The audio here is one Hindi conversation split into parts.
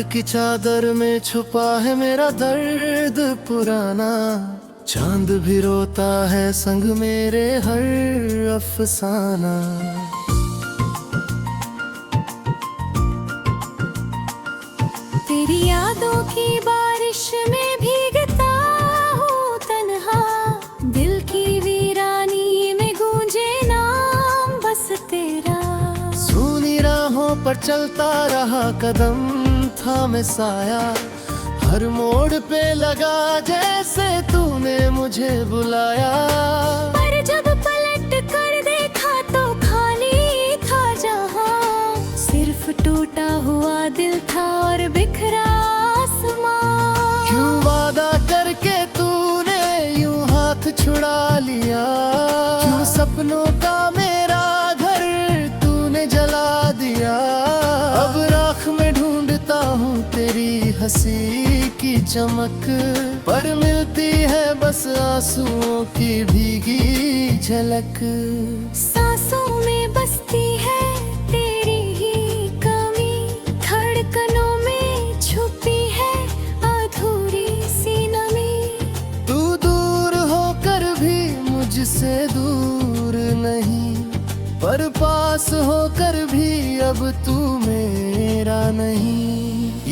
की चादर में छुपा है मेरा दर्द पुराना। चांद भी रोता है संग मेरे हर अफसाना। तेरी यादों की बारिश में भीगता हूँ तन्हा। दिल की वीरानी में गूंजे नाम बस तेरा। सूनी राहों पर चलता रहा कदम थामे साया। हर मोड़ पे लगा जैसे तूने मुझे बुलाया। पर जब पलट कर देखा तो खाली था जहां। सिर्फ टूटा हुआ दिल था और बिखरा आसमां। क्यों वादा करके तूने यूं हाथ छुड़ा लिया। क्यों सपनों का मेरा घर तूने जला दिया। अब राख में ढूंढता हूँ तेरी हंसी की चमक। पर मिलती है बस आंसुओं की भीगी झलक। सांसों में बसती है तेरी ही कमी। धड़कनों में छुपी है अधूरी सी नमी। तू दूर होकर भी मुझसे दूर नहीं। पर पास होकर भी अब तू मेरा नहीं।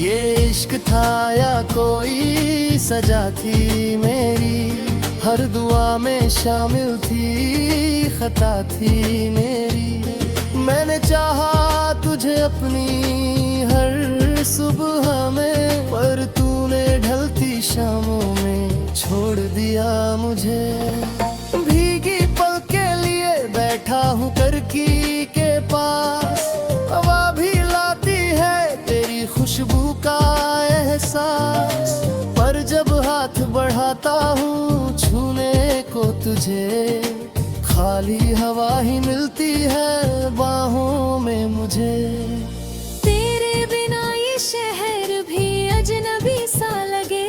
ये इश्क था या कोई सजा थी मेरी। हर दुआ में शामिल थी खता थी मेरी। मैंने चाहा तुझे अपनी हर सुबह में। पर तूने ढलती शामों में छोड़ दिया मुझे। भीगी पल के लिए बैठा हूँ करकी के पास। हवा भी लाती है तेरी खुशबू का एहसास। पर जब हाथ बढ़ाता हूँ छूने को तुझे। खाली हवा ही मिलती है बाहों में मुझे। तेरे बिना ये शहर भी अजनबी सा लगे।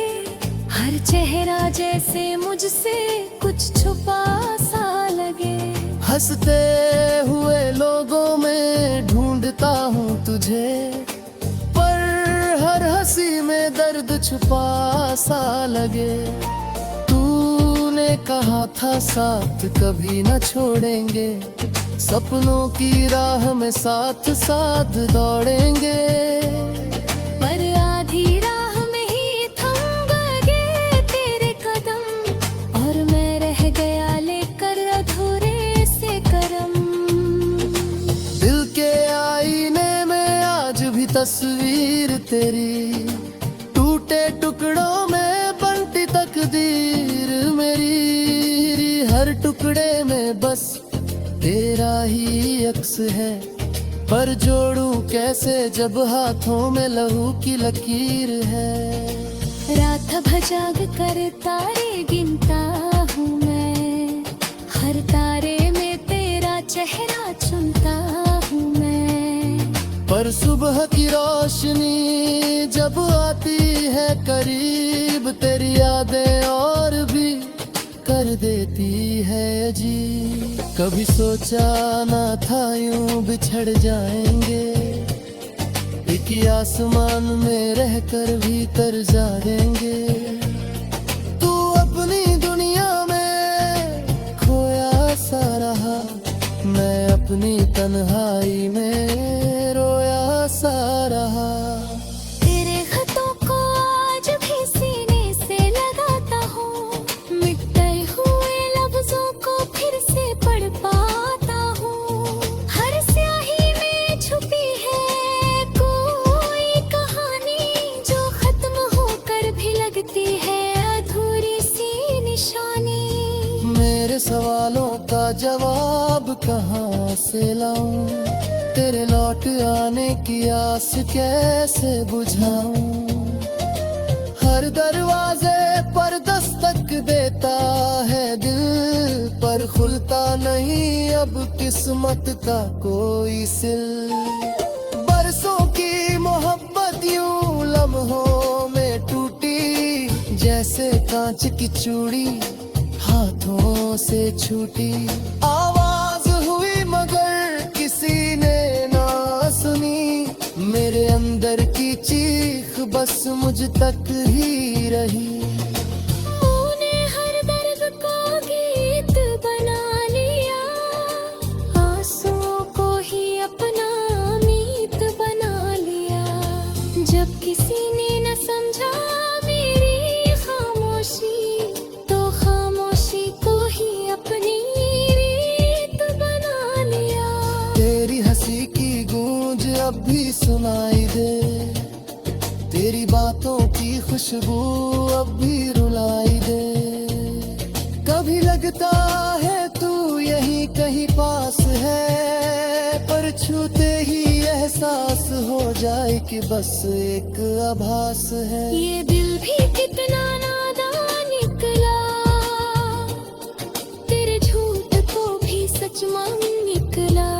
हर चेहरा जैसे मुझसे कुछ छुपा सा लगे। हंसते हुए लोगों में ढूंढता हूँ तुझे। पर हर हंसी में दर्द छुपा सा लगे। तूने कहा था साथ कभी न छोड़ेंगे। सपनों की राह में साथ साथ दौड़ेंगे। पर आधी राह में ही थम गए तेरे कदम। और मैं रह गया लेकर अधूरे से करम। दिल के आईने में आज भी तस्वीर तेरी। टूटे टुकड़ों में बनती तकदीर मेरी। हर टुकड़े में बस तेरा ही अक्स है। पर जोड़ूं कैसे जब हाथों में लहू की लकीर है। रात भजाग कर तारे गिनता हूँ मैं। हर तारे में तेरा चेहरा चुनता हूँ मैं। पर सुबह की रोशनी जब आती है करीब। तेरी यादें और भी कर देती है अजीब। कभी सोचा ना था यूं बिछड़ जाएंगे। एक ही आसमान में रहकर भी तर जाएंगे। तू अपनी दुनिया में खोया सा रहा। मैं अपनी तन्हाई में रोया सा रहा। तेरे खतों को आज भी सीने से लगाता हूँ। मिटते हुए लफ्जों को फिर से पढ़ पाता हूँ। हर स्याही में छुपी है कोई कहानी। जो खत्म होकर भी लगती है अधूरी सी निशानी। मेरे सवालों का जवाब कहाँ से लाऊं। तेरे लौट आने की आस कैसे बुझाऊं। हर दरवाजे पर दस्तक देता है दिल। पर खुलता नहीं अब किस्मत का कोई सिल। बरसों की मोहब्बत यूं लम्हों में टूटी। जैसे कांच की चूड़ी हाथों से छूटी। आवाज हुई मगर किसी ने ना सुनी। मेरे अंदर की चीख बस मुझ तक ही रही। तूने हर दर्द को गीत बना लिया, आंसुओं को ही अपना मीत बना लिया। जब किसी ने न समझा मेरी खामोशी, तो खामोशी को ही अपनी रीत बना लिया। तेरी हंसी की गूंज अब भी सुनाई दे, तेरी बातों की खुशबू अब भी रुलाई दे। कभी लगता है तू यहीं कहीं पास है, पर छूते ही एहसास हो जाए कि बस एक आभास है। ये दिल भी कितना नादान निकला, तेरे झूठ को भी सच मान निकला।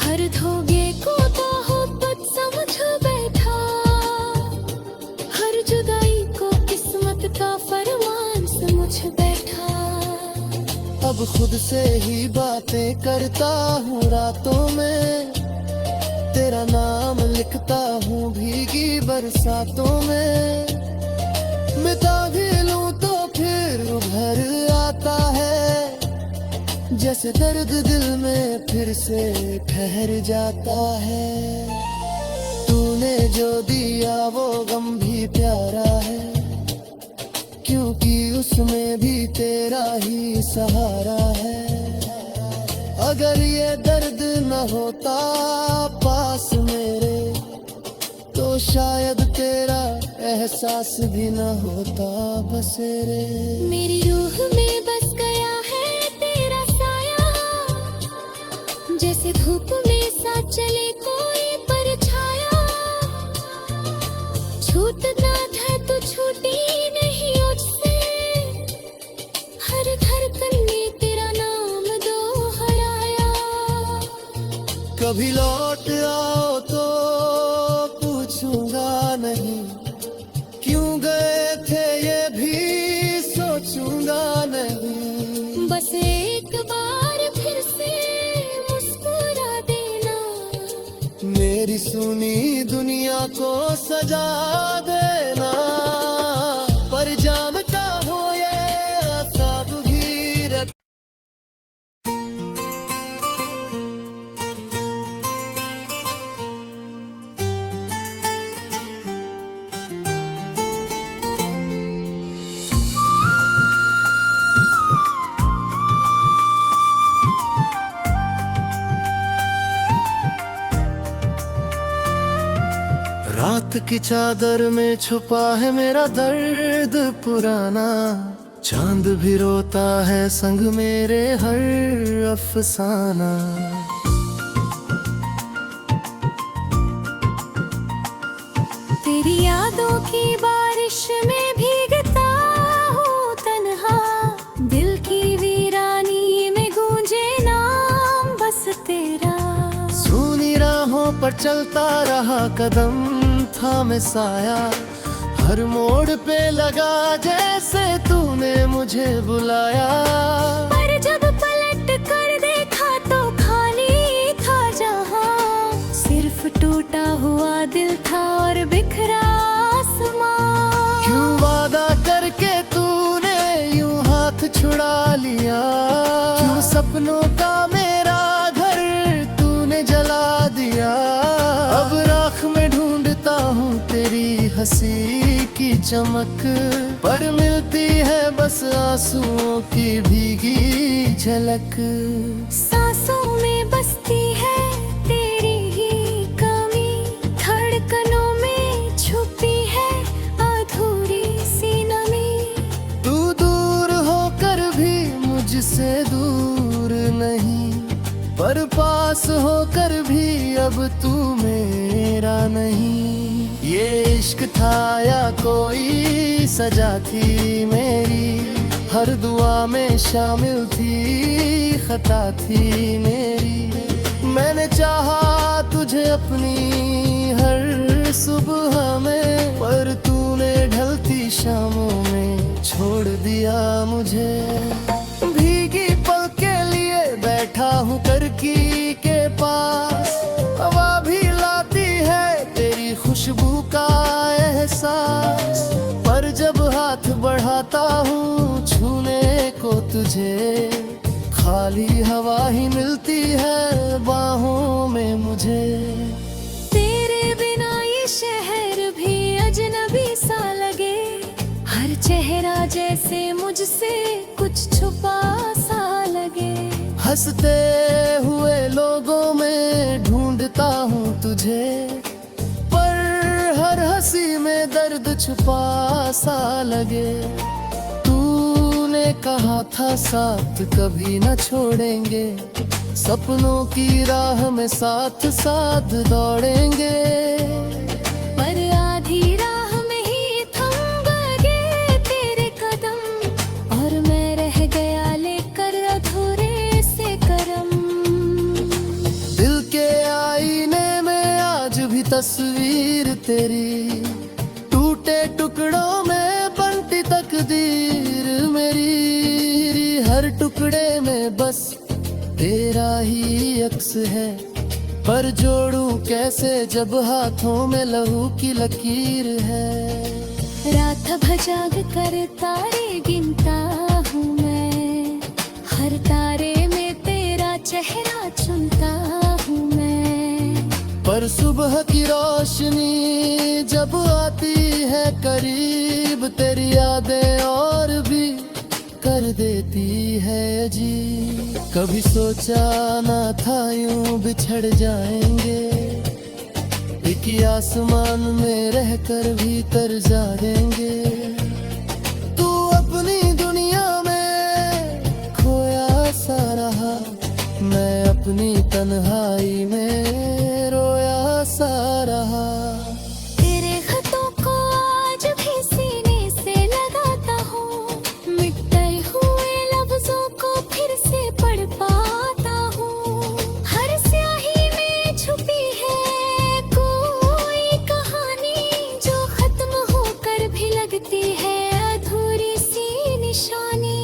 हर धोखे को तो मोहब्बत समझ बैठा, हर जुदाई को किस्मत का फरमान समझ बैठा। अब खुद से ही बातें करता हूँ रातों में, तेरा नाम लिखता हूँ भीगी बरसातों में। मिटा भी लूं तो फिर उभर आता है, जैसे दर्द दिल में फिर से ठहर जाता है। तूने जो दिया वो गम भी प्यारा है, क्योंकि उसमें भी तेरा ही सहारा है। अगर ये दर्द न होता पास मेरे, तो शायद तेरा एहसास भी न होता बसेरे। मेरी रूह में बस गया है तेरा साया, जैसे धूप में साथ चले कोई परछाया। छूटना था तो छूटी नहीं मुझसे, हर धड़कन में तेरा नाम दोहराया। कभी लौट आओ तो पूछूंगा नहीं, क्यों गए थे ये भी सोचूंगा नहीं। बस एक बार फिर से मुस्कुरा देना, मेरी सुनी दुनिया को सजा देना। पर जानता हो ये सब भी रख। रात की चादर में छुपा है मेरा दर्द पुराना, चांद भी रोता है संग मेरे हर अफसाना। तेरी यादों की बारिश में भीगता हूँ तन्हा, दिल की वीरानी में गूंजे नाम बस तेरा। सूनी राहों पर चलता रहा कदम थामे साया, हर मोड़ पे लगा जैसे तूने मुझे बुलाया। पर जब पलट कर देखा तो खाली था जहां, सिर्फ टूटा हुआ दिल था और बिखरा आसमां। क्यों वादा करके तूने यूं हाथ छुड़ा लिया, क्यों सपनों का मेरा घर तूने जला दिया। अब राख में ढूंढता हूँ तेरी हंसी की चमक, पर मिलती है बस आंसुओं की भीगी झलक। सांसों में बसती है तेरी ही कमी, धड़कनों में छुपी है अधूरी सी नमी। तू दूर होकर भी मुझसे दूर नहीं, पर पास होकर भी अब तू मेरा नहीं। ये इश्क था या कोई सजा थी मेरी, हर दुआ में शामिल थी खता थी मेरी। मैंने चाहा तुझे अपनी हर सुबह में, पर तूने ढलती शामों में छोड़ दिया मुझे। भीगी पल के लिए बैठा हूँ टर्की के पास, हवा भी लाती है तेरी खुशबू का एहसास, पर जब हाथ बढ़ाता हूँ छूने को तुझे, खाली हवा ही मिलती है बाहों में मुझे। तेरे बिना ये शहर भी अजनबी सा लगे, हर चेहरा जैसे मुझसे कुछ छुपा सा लगे। हंसते हुए लोगों में ढूंढता हूँ तुझे, पर हर हंसी में दर्द छुपा सा लगे। तूने कहा था साथ कभी न छोड़ेंगे, सपनों की राह में साथ साथ दौड़ेंगे। पर आधी राह में ही थम गए तेरे कदम, और मैं रह गया लेकर अधूरे से करम। दिल के आईने में आज भी तस्वीर तेरी, टूटे टुकड़ों में बनती तकदीर मेरी। हर टुकड़े में बस तेरा ही अक्स है, पर जोड़ूं कैसे जब हाथों में लहू की लकीर है। रात भजाग कर तारे गिनता हूँ मैं, हर तारे में तेरा चेहरा चुनता हूँ मैं। पर सुबह की रोशनी जब आती है करीब, तेरी यादें और भी कर देती है जी। कभी सोचा ना था यूं बिछड़ जाएंगे, एक ही आसमान में रहकर भी तर जाएंगे। तू अपनी दुनिया में खोया सा रहा, मैं अपनी तन्हाई में रोया सा रहा। तेरे खतों को आज भी सीने से लगाता हूँ, मिटते हुए लफ्जों को फिर से पढ़ पाता हूँ। हर स्याही में छुपी है कोई कहानी, जो खत्म होकर भी लगती है अधूरी सी निशानी।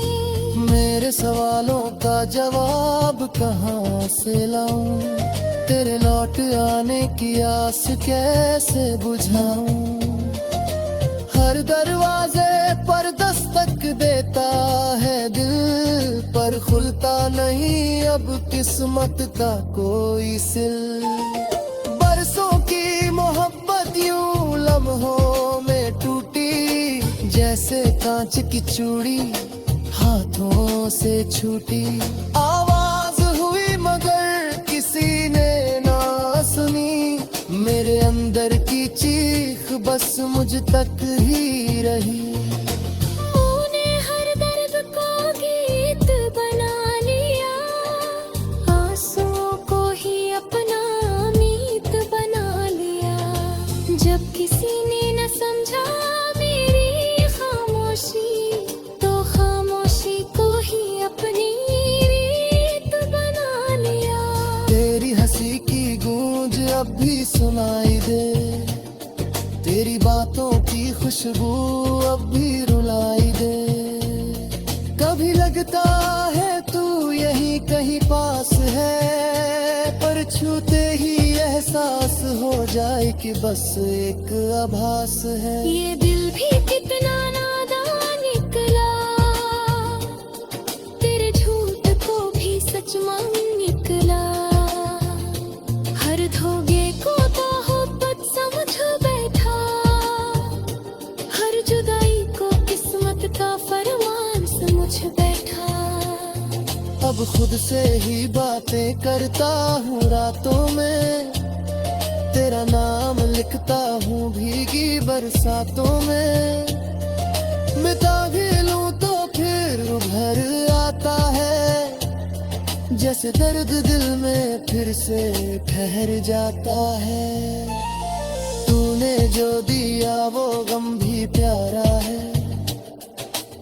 मेरे सवालों का जवाब कहाँ से लाऊं, तेरे लौट आने की आस कैसे बुझाऊं। हर दरवाजे पर दस्तक देता है दिल, पर खुलता नहीं अब किस्मत का कोई सिल। बरसों की मोहब्बत यूं लम्हों में टूटी, जैसे कांच की चूड़ी हाथों से छूटी। आवाज हुई मगर किसी ने ना सुनी, मेरे अंदर की चीख बस मुझ तक ही रही। तूने हर दर्द को गीत बना लिया, आंसुओं को ही अपना मीत बना लिया। जब किसी ने न समझा मेरी खामोशी, तो खामोशी को ही अपनी रीत बना लिया। तेरी हंसी की गूंज अब भी सुनाई दे, तेरी बातों की खुशबू अब भी रुलाई दे। कभी लगता है तू यहीं कहीं पास है, पर छूते ही एहसास हो जाए कि बस एक आभास है। ये दिल भी कितना नादान निकला, तेरे झूठ को भी सच मान निकला। हर धोखे को मोहब्बत समझ बैठा, हर जुदाई को किस्मत का फरमान समझ बैठा। अब खुद से ही बातें करता हूँ रातों में, तेरा नाम लिखता हूँ भीगी बरसातों में। मिटा भी लूं तो फिर उभर आता है, जैसे दर्द दिल में फिर से ठहर जाता है। तूने जो दिया वो गम भी प्यारा है,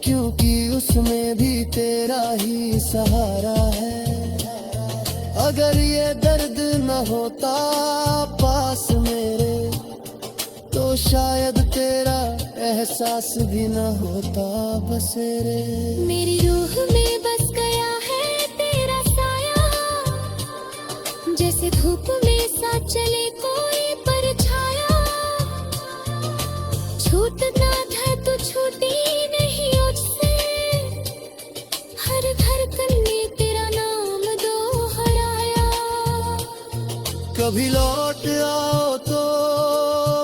क्योंकि उसमें भी तेरा ही सहारा है। अगर ये दर्द न होता पास मेरे, तो शायद तेरा एहसास भी न होता बसेरे। मेरी रूह में बस गया है तेरा साया, जैसे धूप में साथ चले कोई परछाया। कभी लौट आओ तो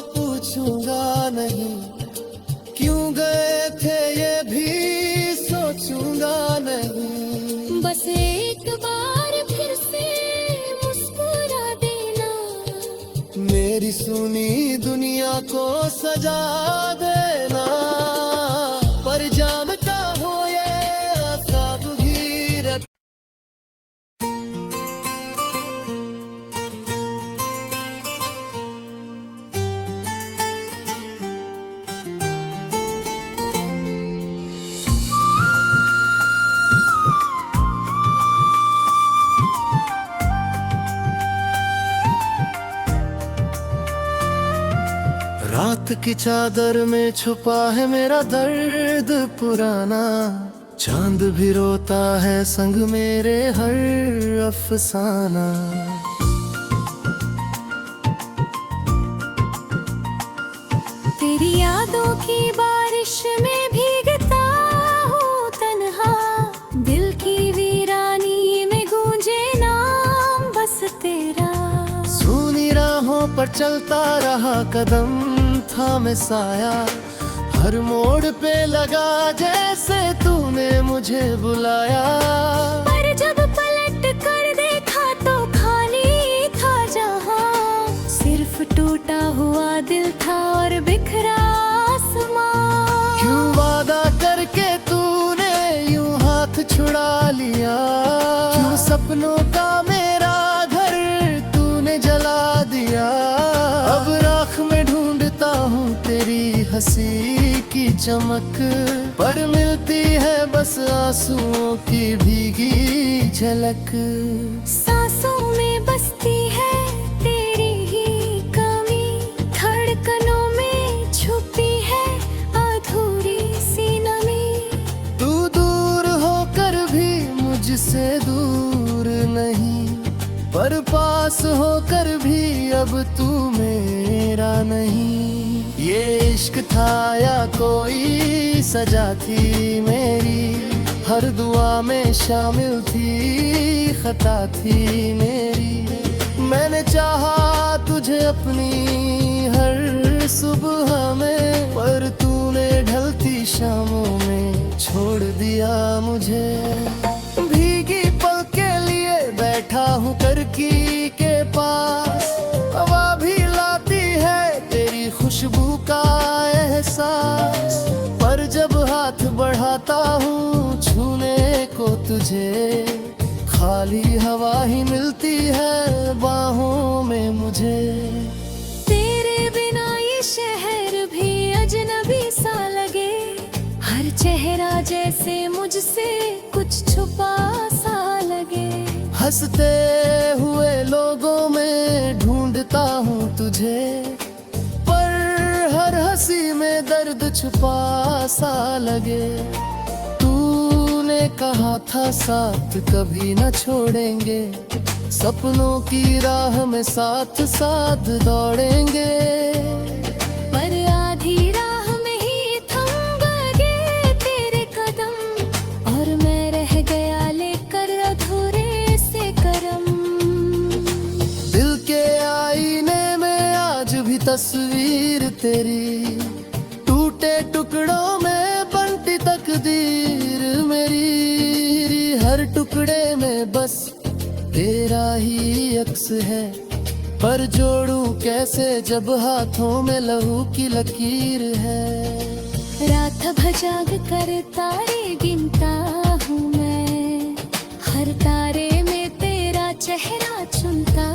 पूछूंगा नहीं, क्यों गए थे ये भी सोचूंगा नहीं। बस एक बार फिर से मुस्कुरा देना, मेरी सुनी दुनिया को सजा देना। पर जानता हो ये आसाब भी रख। रात की चादर में छुपा है मेरा दर्द पुराना, चांद भी रोता है संग मेरे हर अफसाना। तेरी यादों की बारिश में भीगता हूँ तन्हा, दिल की वीरानी में गूंजे नाम बस तेरा। सूनी राहों पर चलता रहा कदम था मैं साया, हर मोड़ पे लगा जैसे तूने मुझे बुलाया। पर जब पलट कर देखा तो खाली था जहां, सिर्फ टूटा हुआ दिल था और बिखरा आसमां। क्यों वादा करके तूने यूं हाथ छुड़ा लिया, क्यों सपनों का मेरा घर तूने जला दिया। अब राख में ढूंढता हूँ तेरी हंसी की चमक, पर मिलती है बस आंसुओं की भीगी झलक। सांसों में बसती है तेरी ही कमी, धड़कनों में छुपी है अधूरी सी नमी। तू दूर होकर भी मुझसे दूर नहीं, पर पास होकर भी अब तू मेरा नहीं। ये इश्क था या कोई सजा थी मेरी, हर दुआ में शामिल थी खता थी मेरी। मैंने चाहा तुझे अपनी हर सुबह में, पर तूने ढलती शामों में छोड़ दिया मुझे। भीगी पल के लिए बैठा हूँ करकी के पास, हवा भी लाती है तेरी खुशबू का एहसास। पर जब हाथ बढ़ाता हूँ छूने को तुझे, खाली हवा ही मिलती है बाहों में मुझे। तेरे बिना ये शहर भी अजनबी सा लगे, हर चेहरा जैसे मुझसे कुछ छुपा सा लगे। हंसते हुए लोगों में ढूंढता हूँ तुझे, पर हर हंसी में दर्द छुपा सा लगे। तूने कहा था साथ कभी न छोड़ेंगे, सपनों की राह में साथ साथ दौड़ेंगे। पर आधी राह में ही थम गए तेरे कदम, और मैं रह गया लेकर अधूरे से करम। दिल के आईने में आज भी तस्वीर तेरी, टूटे टुकड़ों में बनती तकदीर मेरी। हर टुकड़े में बस तेरा ही अक्स है, पर जोड़ूं कैसे जब हाथों में लहू की लकीर है। रात भजाग कर तारे गिनता हूँ मैं, हर तारे में तेरा चेहरा चुनता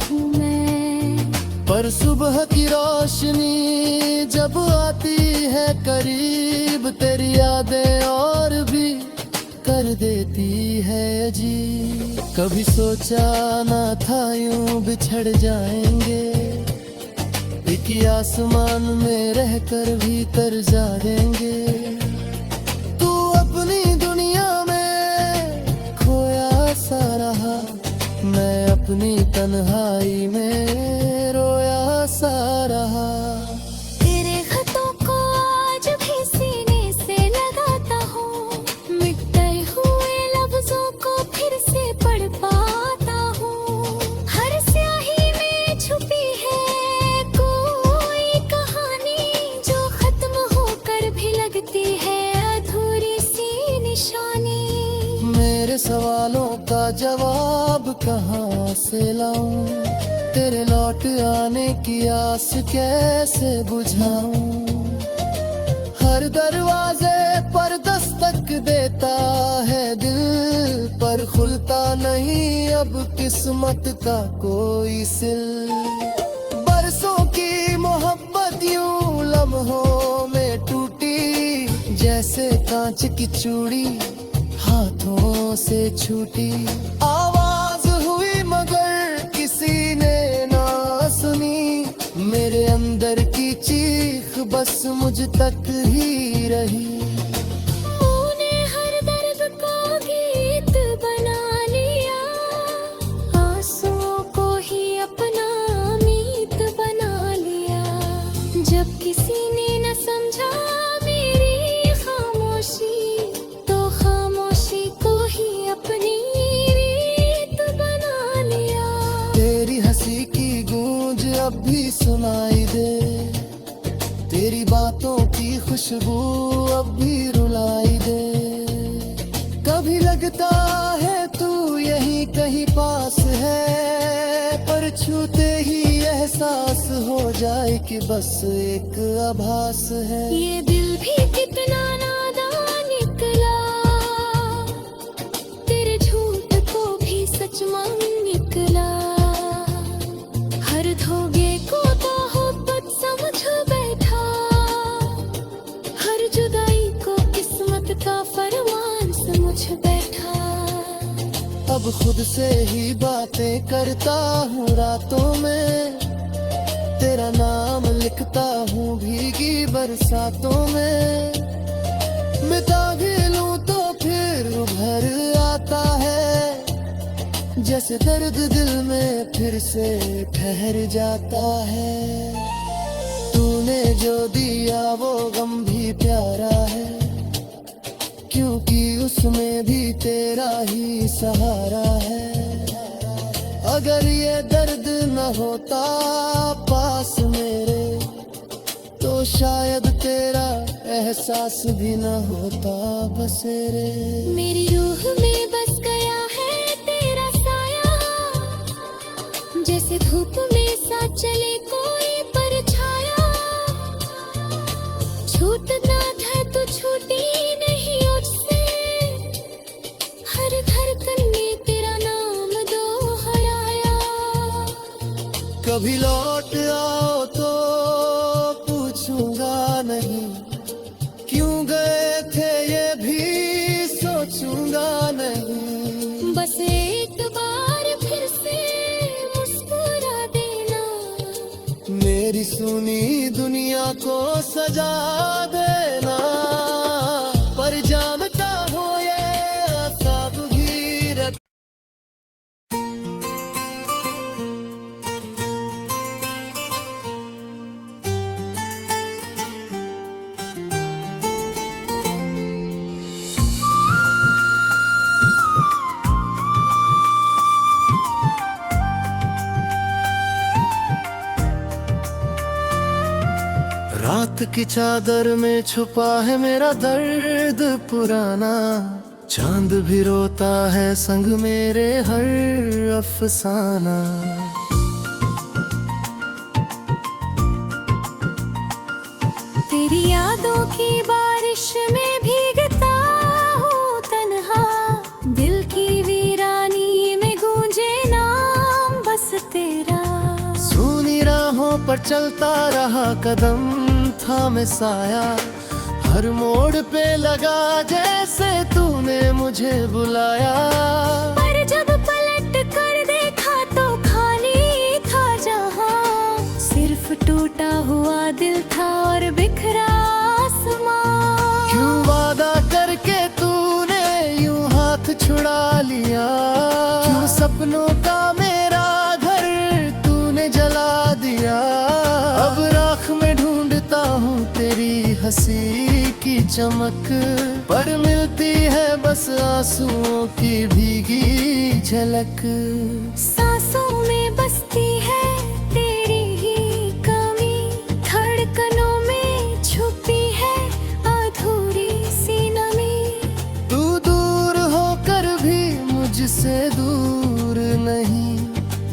हूँ मैं। पर सुबह की रोशनी जब आती है करीब, तेरी यादें और भी कर देती है अजीब। कभी सोचा ना था यूं बिछड़ जाएंगे, एक ही आसमान में रहकर भी कर जाएंगे। तू अपनी दुनिया में खोया सा रहा, मैं अपनी तन्हाई में रोया सा रहा। तेरे खतों को आज भी सीने से लगाता हूँ, मिट गए हुए लफ्जों को फिर से पढ़ पाता हूँ। हर स्याही में सवालों का जवाब कहाँ से लाऊं, तेरे लौट आने की आस कैसे बुझाऊं। हर दरवाजे पर दस्तक देता है दिल, पर खुलता नहीं अब किस्मत का कोई सिल। बरसों की मोहब्बत यूं लम्हों में टूटी, जैसे कांच की चूड़ी हाथों से छूटी। आवाज हुई मगर किसी ने ना सुनी, मेरे अंदर की चीख बस मुझ तक ही रही। तूने हर दर्द को गीत बना लिया, आंसुओं को ही अपना मीत बना लिया। जब किसी ने न समझा मेरी खामोशी, तो खामोशी को ही अपनी रीत बना लिया। तेरी हंसी की गूंज अब भी सुनाई दे, तेरी बातों की खुशबू अब भी रुलाई दे। कभी लगता है तू यहीं कहीं पास है, पर छूते ही एहसास हो जाए कि बस एक आभास है। ये दिल भी कितना नादान निकला, तेरे झूठ को भी सच मान निकला। हर धोखे को तो मोहब्बत समझ बैठा, हर जुदाई को किस्मत का फरमान समझ बैठा। अब खुद से ही बातें करता हूँ रातों में, तेरा नाम लिखता हूँ भीगी बरसातों में। मिटा भी लूं तो फिर उभर आता है, जैसे दर्द दिल में फिर से ठहर जाता है। तूने जो दिया वो गम भी प्यारा है, क्योंकि उसमें भी तेरा ही सहारा है। अगर ये दर्द न होता पास मेरे, तो शायद तेरा एहसास भी न होता बसेरे। मेरी रूह में बस गया है तेरा साया, जैसे धूप में साथ चले कोई परछाया। छूटना था तो छूटी नहीं मुझसे, हर धड़कन में तेरा नाम दोहराया। कभी लौट आओ तो पूछूंगा नहीं, क्यों गए थे ये भी सोचूंगा नहीं। बस एक बार फिर से मुस्कुरा देना, मेरी सुनी दुनिया को सजा देना। पर जानता हो ये सादगी रख। रात की चादर में छुपा है मेरा दर्द पुराना, चांद भी रोता है संग मेरे हर अफसाना। तेरी यादों की बारिश में भीगता हूँ तन्हा, दिल की वीरानी में गूंजे नाम बस तेरा। सूनी राहों पर चलता रहा कदम था मैं साया, हर मोड़ पे लगा जैसे तूने मुझे बुलाया। पर जब पलट कर देखा तो खाली था जहां, सिर्फ टूटा हुआ दिल था और बिखरा आसमां। क्यों वादा करके तूने यूं हाथ छुड़ा लिया, क्यों सपनों का मेरा घर तूने जला दिया। अब राख में ढूंढता हूँ तेरी हंसी की चमक, पर मिलती है बस आंसुओं की भीगी झलक। सांसों में बसती है तेरी ही कमी, धड़कनों में छुपी है अधूरी सी नमी। तू दूर होकर भी मुझे मुझसे दूर नहीं,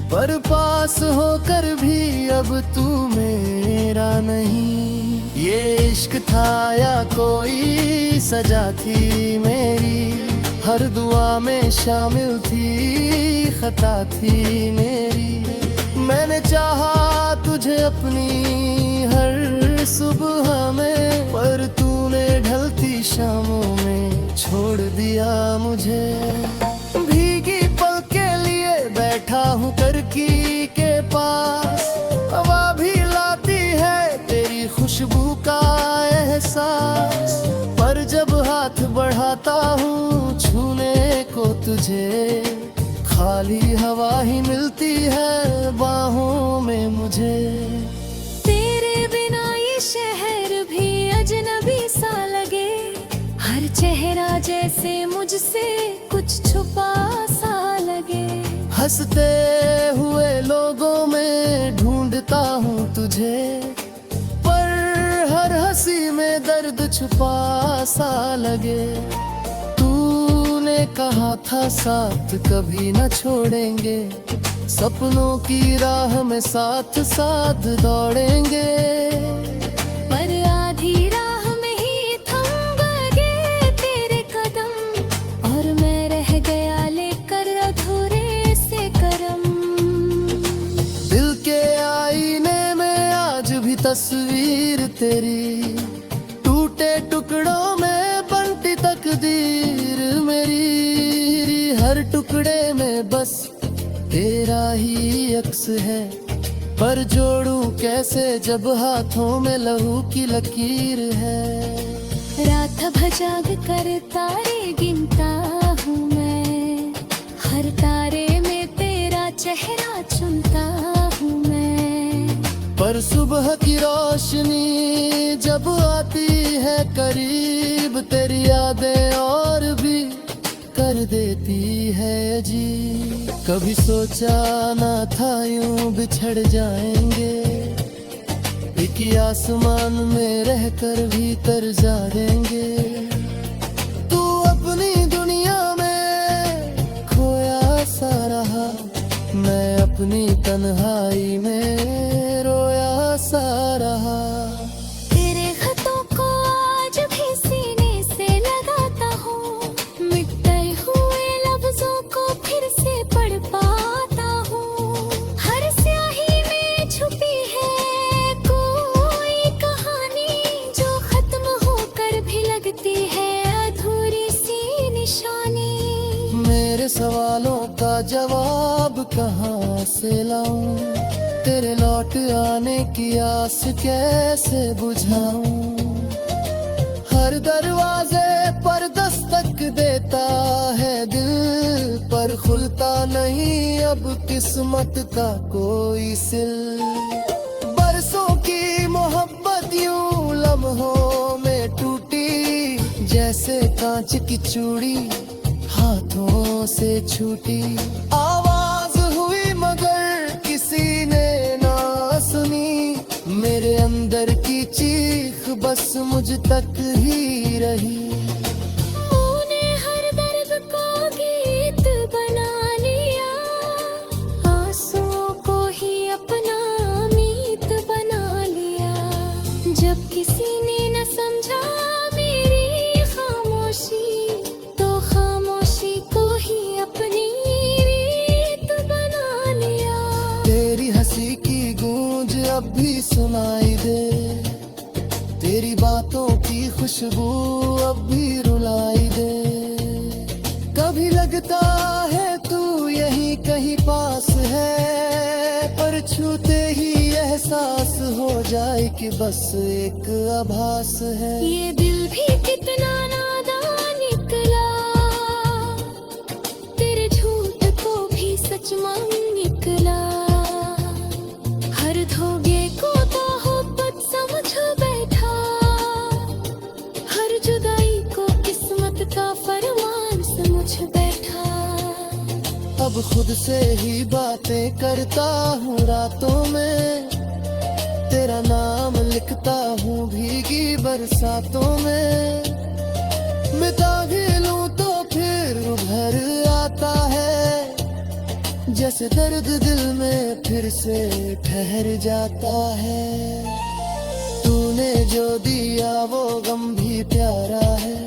पर पास होकर भी अब तू मेरा नहीं। ये इश्क था या कोई सजा थी मेरी, हर दुआ में शामिल थी खता थी मेरी। मैंने चाहा तुझे अपनी हर सुबह में, पर तूने ढलती शामों में छोड़ दिया मुझे। भीगी पल के लिए बैठा हूँ करकी के पास, हवा भी लाती है तेरी खुशबू का एहसास, पर जब हाथ बढ़ाता हूँ छूने को तुझे, खाली हवा ही मिलती है बाहों में मुझे। तेरे बिना ये शहर भी अजनबी सा लगे, हर चेहरा जैसे मुझसे कुछ छुपा सा लगे। हंसते हुए लोगों में ढूंढता हूँ तुझे, पर हर हंसी में दर्द छुपा सा लगे। तूने कहा था साथ कभी न छोड़ेंगे, सपनों की राह में साथ साथ दौड़ेंगे, पर आधी राह में ही थम गए तेरे कदम, और मैं रह गया लेकर अधूरे से करम। दिल के आईने में आज भी तस्वीर तेरी, टूटे टुकड़ों में बनती तकदीर मेरी। हर टुकड़े में बस तेरा ही अक्स है, पर जोड़ूं कैसे जब हाथों में लहू की लकीर है। रात भजाग कर तारे गिनता हूँ मैं, हर तारे में तेरा चेहरा चुनता हूँ मैं, पर सुबह की रोशनी जब आती है करीब, तेरी यादें और भी कर देती है अजीब। कभी सोचा ना था यूं बिछड़ जाएंगे, एक ही आसमान में रहकर भी तर जाएंगे। तू अपनी दुनिया में खोया सा रहा, मैं अपनी तन्हाई में रोया सा रहा। तेरे खतों को आज भी सीने से लगाता हूँ, मिटते हुए लफ्जों को फिर से पढ़ पाता हूँ। हर स्याही में छुपी है कोई कहानी, जो खत्म होकर भी लगती है अधूरी सी निशानी। मेरे सवालों का जवाब कहाँ से लाऊं, तेरे लौट आने की आस कैसे बुझाऊं। हर दरवाजे पर दस्तक देता है दिल, पर खुलता नहीं अब किस्मत का कोई सिल। बरसों की मोहब्बत यूं लम्हों में टूटी, जैसे कांच की चूड़ी हाथों से छूटी। आवाज हुई मगर किसी ने ना सुनी, मेरे अंदर की चीख बस मुझ तक ही रही। तूने हर दर्द को गीत बना लिया, आंसुओं को ही अपना मीत बना लिया। जब किसी ने न समझा मेरी खामोशी, तो खामोशी को ही अपनी रीत बना लिया। तेरी हंसी की गूंज अब भी सुनाई दे, तेरी बातों की खुशबू अब भी रुलाई दे। कभी लगता है तू यहीं कहीं पास है, पर छूते ही एहसास हो जाए कि बस एक आभास है। ये दिल भी कितना नादान निकला, तेरे झूठ को भी सच मान निकला। हर धोखे को तो मोहब्बत समझ बैठा, हर जुदाई को किस्मत का फरमान समझ बैठा। अब खुद से ही बातें करता हूँ रातों में, तेरा नाम लिखता हूँ भीगी बरसातों में। मिटा भी लूं तो फिर उभर आता है जैसे दर्द दिल में फिर से ठहर जाता है। तूने जो दिया वो गम भी प्यारा है,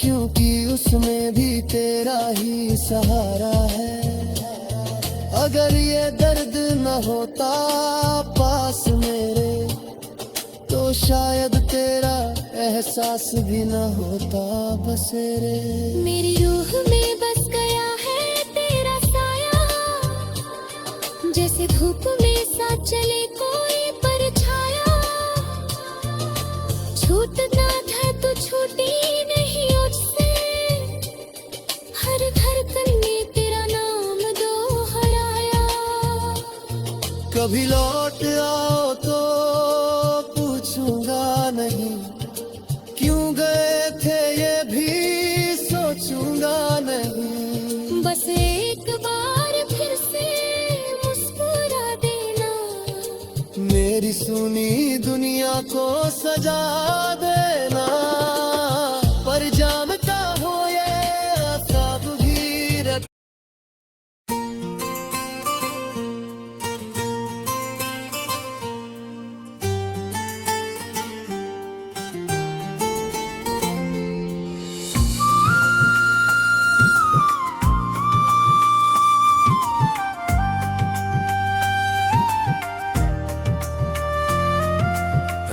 क्योंकि उसमें भी तेरा ही सहारा है। अगर ये दर्द न होता पास मेरे, तो शायद तेरा एहसास भी न होता बसेरे। मेरी रूह में बस गया है तेरा साया, जैसे धूप में साथ चले कोई परछाया। छूटना था तो छूटी नहीं मुझसे, हर धड़कन में तेरा नाम दोहराया। कभी लौट आओ तो पूछूंगा नहीं, क्यों गए थे ये भी सोचूंगा नहीं। बस एक बार फिर से मुस्कुरा देना, मेरी सुनी दुनिया को सजा देना। पर जानता हो ये आसाब भी रख।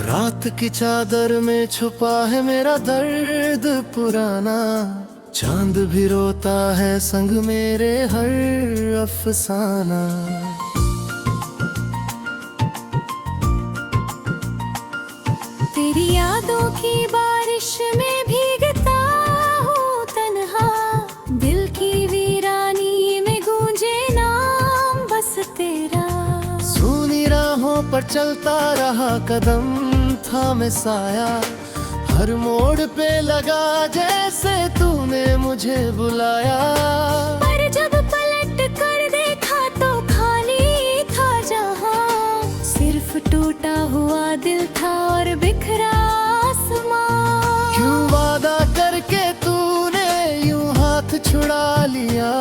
रात की चादर में छुपा है मेरा दर्द पुराना, चांद भी रोता है संग मेरे हर अफसाना। तेरी यादों की बारिश में भीगता हूँ तन्हा, दिल की वीरानी में गूंजे नाम बस तेरा। सूनी राहों पर चलता रहा कदम थामे साया, हर मोड़ पे लगा जैसे तूने मुझे बुलाया। पर जब पलट कर देखा तो खाली था जहां, सिर्फ टूटा हुआ दिल था और बिखरा आसमां। क्यों वादा करके तूने यूं हाथ छुड़ा लिया,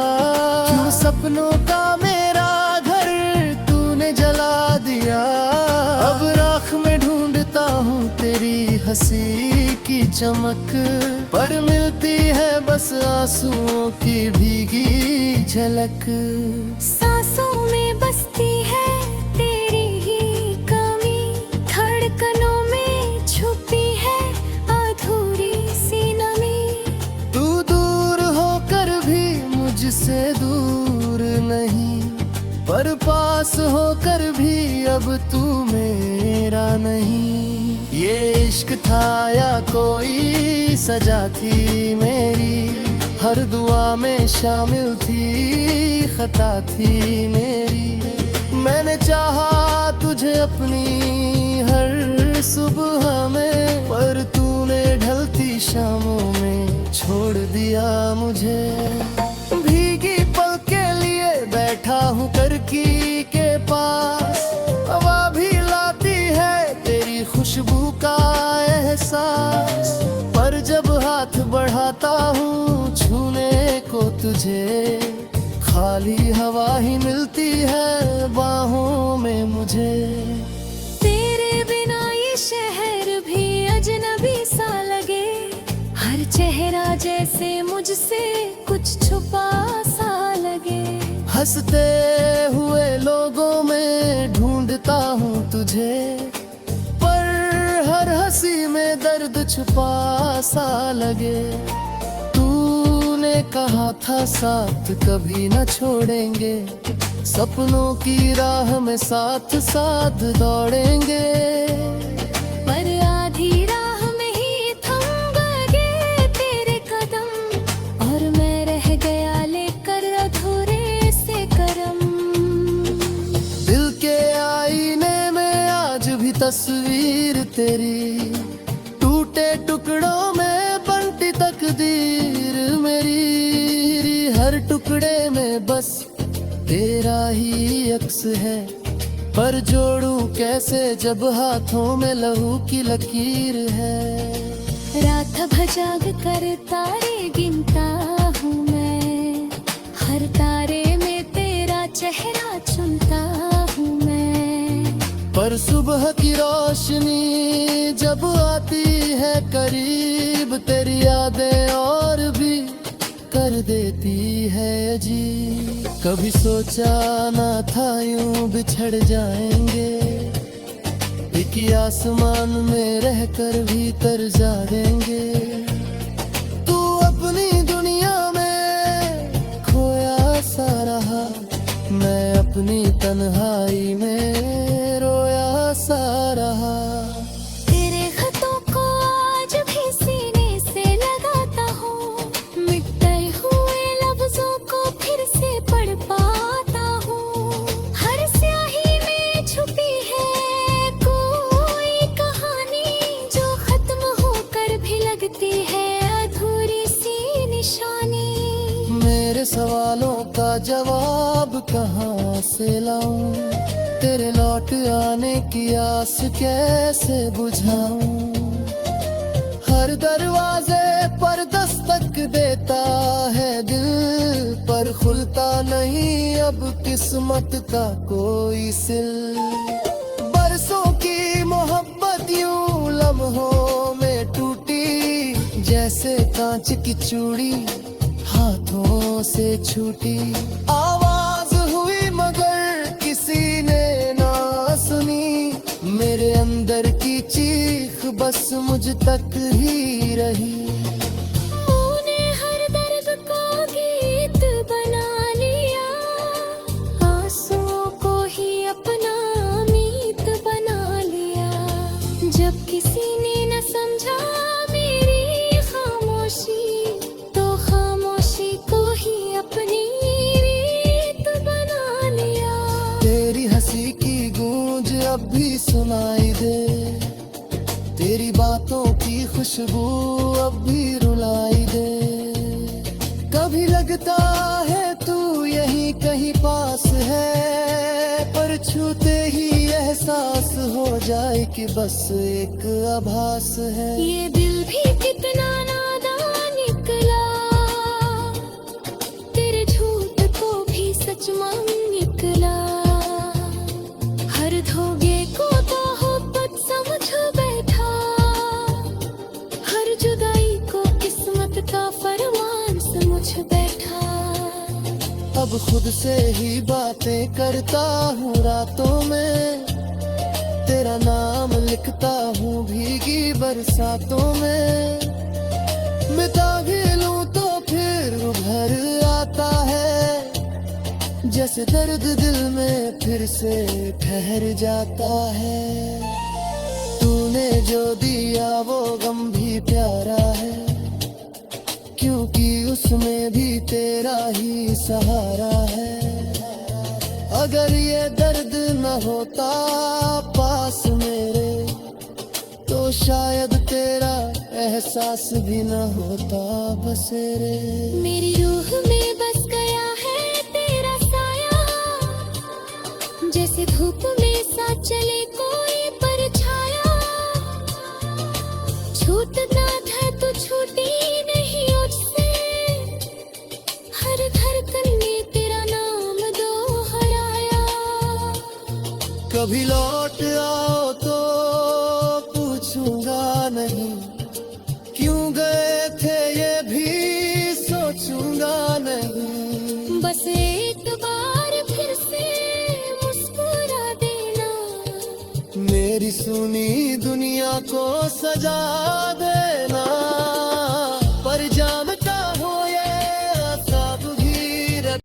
क्यों सपनों का मेरा घर तूने जला दिया। अब राख में ढूंढता हूँ तेरी हंसी की चमक, पर मिलती है बस आंसुओं की भीगी झलक। सांसों में बसती है तेरी ही कमी, धड़कनों में छुपी है अधूरी सी नमी। तू दूर होकर भी मुझसे दूर नहीं, पर पास होकर भी अब तू मेरा नहीं। ये इश्क था या कोई सजा थी मेरी, हर दुआ में शामिल थी खता थी मेरी। मैंने चाहा तुझे अपनी हर सुबह में, पर तूने ढलती शामों में छोड़ दिया मुझे। भीगी पल के लिए बैठा हूँ करकी के पास, हवा भी लाती है तेरी खुशबू का एहसास। पर जब हाथ बढ़ाता हूँ छूने को तुझे, खाली हवा ही मिलती है बाहों में मुझे। तेरे बिना ये शहर भी अजनबी सा लगे, हर चेहरा जैसे मुझसे कुछ छुपा सा लगे। हंसते हुए लोगों में ढूंढता हूँ तुझे, पर हर हंसी में दर्द छुपा सा लगे। तूने कहा था साथ कभी न छोड़ेंगे, सपनों की राह में साथ साथ दौड़ेंगे। पर आधी राह में ही थम गए तेरे कदम, और मैं रह गया लेकर अधूरे से करम। दिल के आईने में आज भी तस्वीर तेरी, टूटे टुकड़ों में बनती तकदीर मेरी। हर टुकड़े में बस तेरा ही अक्स है, पर जोड़ूं कैसे जब हाथों में लहू की लकीर है। रात भजाग कर तारे गिनता हूँ मैं, हर तारे में सुबह की रोशनी जब आती है करीब, तेरी यादें और भी कर देती है जी। कभी सोचा ना था यूं बिछड़ जाएंगे, एक ही आसमान में रहकर भी तरजा देंगे। तू अपनी दुनिया में खोया सा रहा, मैं अपनी तन्हाई में रोया सा रहा। तेरे खतों को आज भी सीने से लगाता हूँ, मिटते हुए लफ्जों को फिर से पढ़ पाता हूँ। हर स्याही में छुपी है कोई कहानी, जो खत्म होकर भी लगती है अधूरी सी निशानी। मेरे सवालों का जवाब कहाँ से लाऊं, तेरे लौट आने की आस कैसे बुझाऊं। हर दरवाजे पर दस्तक देता है दिल, पर खुलता नहीं अब किस्मत का कोई सिल। बरसों की मोहब्बत यूं लम्हों में टूटी, जैसे कांच की चूड़ी हाथों से छूटी। आवाज हुई मगर किसी ने ना सुनी, मेरे अंदर की चीख बस मुझ तक ही रही। तूने हर दर्द को गीत बना लिया, आंसुओं को ही अपना मीत बना लिया। जब किसी ने न समझा मेरी खामोशी, तो खामोशी को ही अपनी रीत बना लिया। तेरी हंसी की गूंज अब भी सुनाई दे, तेरी बातों की खुशबू अब भी रुलाई दे। कभी लगता है तू यहीं कहीं पास है, पर छूते ही एहसास हो जाए कि बस एक आभास है। ये दिल भी कितना नादान निकला, तेरे झूठ को भी सच मान निकला। हर धोखे को मोहब्बत समझ बैठा, हर जुदाई को किस्मत का फरमान समझ बैठा। अब खुद से ही बातें करता हूँ रातों में, तेरा नाम लिखता हूँ भीगी बरसातों में। मिटा भी लूं तो फिर उभर आता है, जैसे दर्द दिल में फिर से ठहर जाता है। तूने जो दिया वो गम भी प्यारा है, क्योंकि उसमें भी तेरा ही सहारा है। अगर ये दर्द न होता पास मेरे, तो शायद तेरा एहसास भी न होता बसेरे। मेरी रूह में बस गया है तेरा साया, जैसे धूप में साथ चले कोई परछाया। छूटना था तो छूटी नहीं मुझसे, हर धड़कन में तेरा नाम दोहराया। कभी लौट आओ तो पूछूंगा नहीं, क्यों गए थे ये भी सोचूंगा नहीं। बस एक बार फिर से मुस्कुरा देना, मेरी सुनी दुनिया को सजा देना।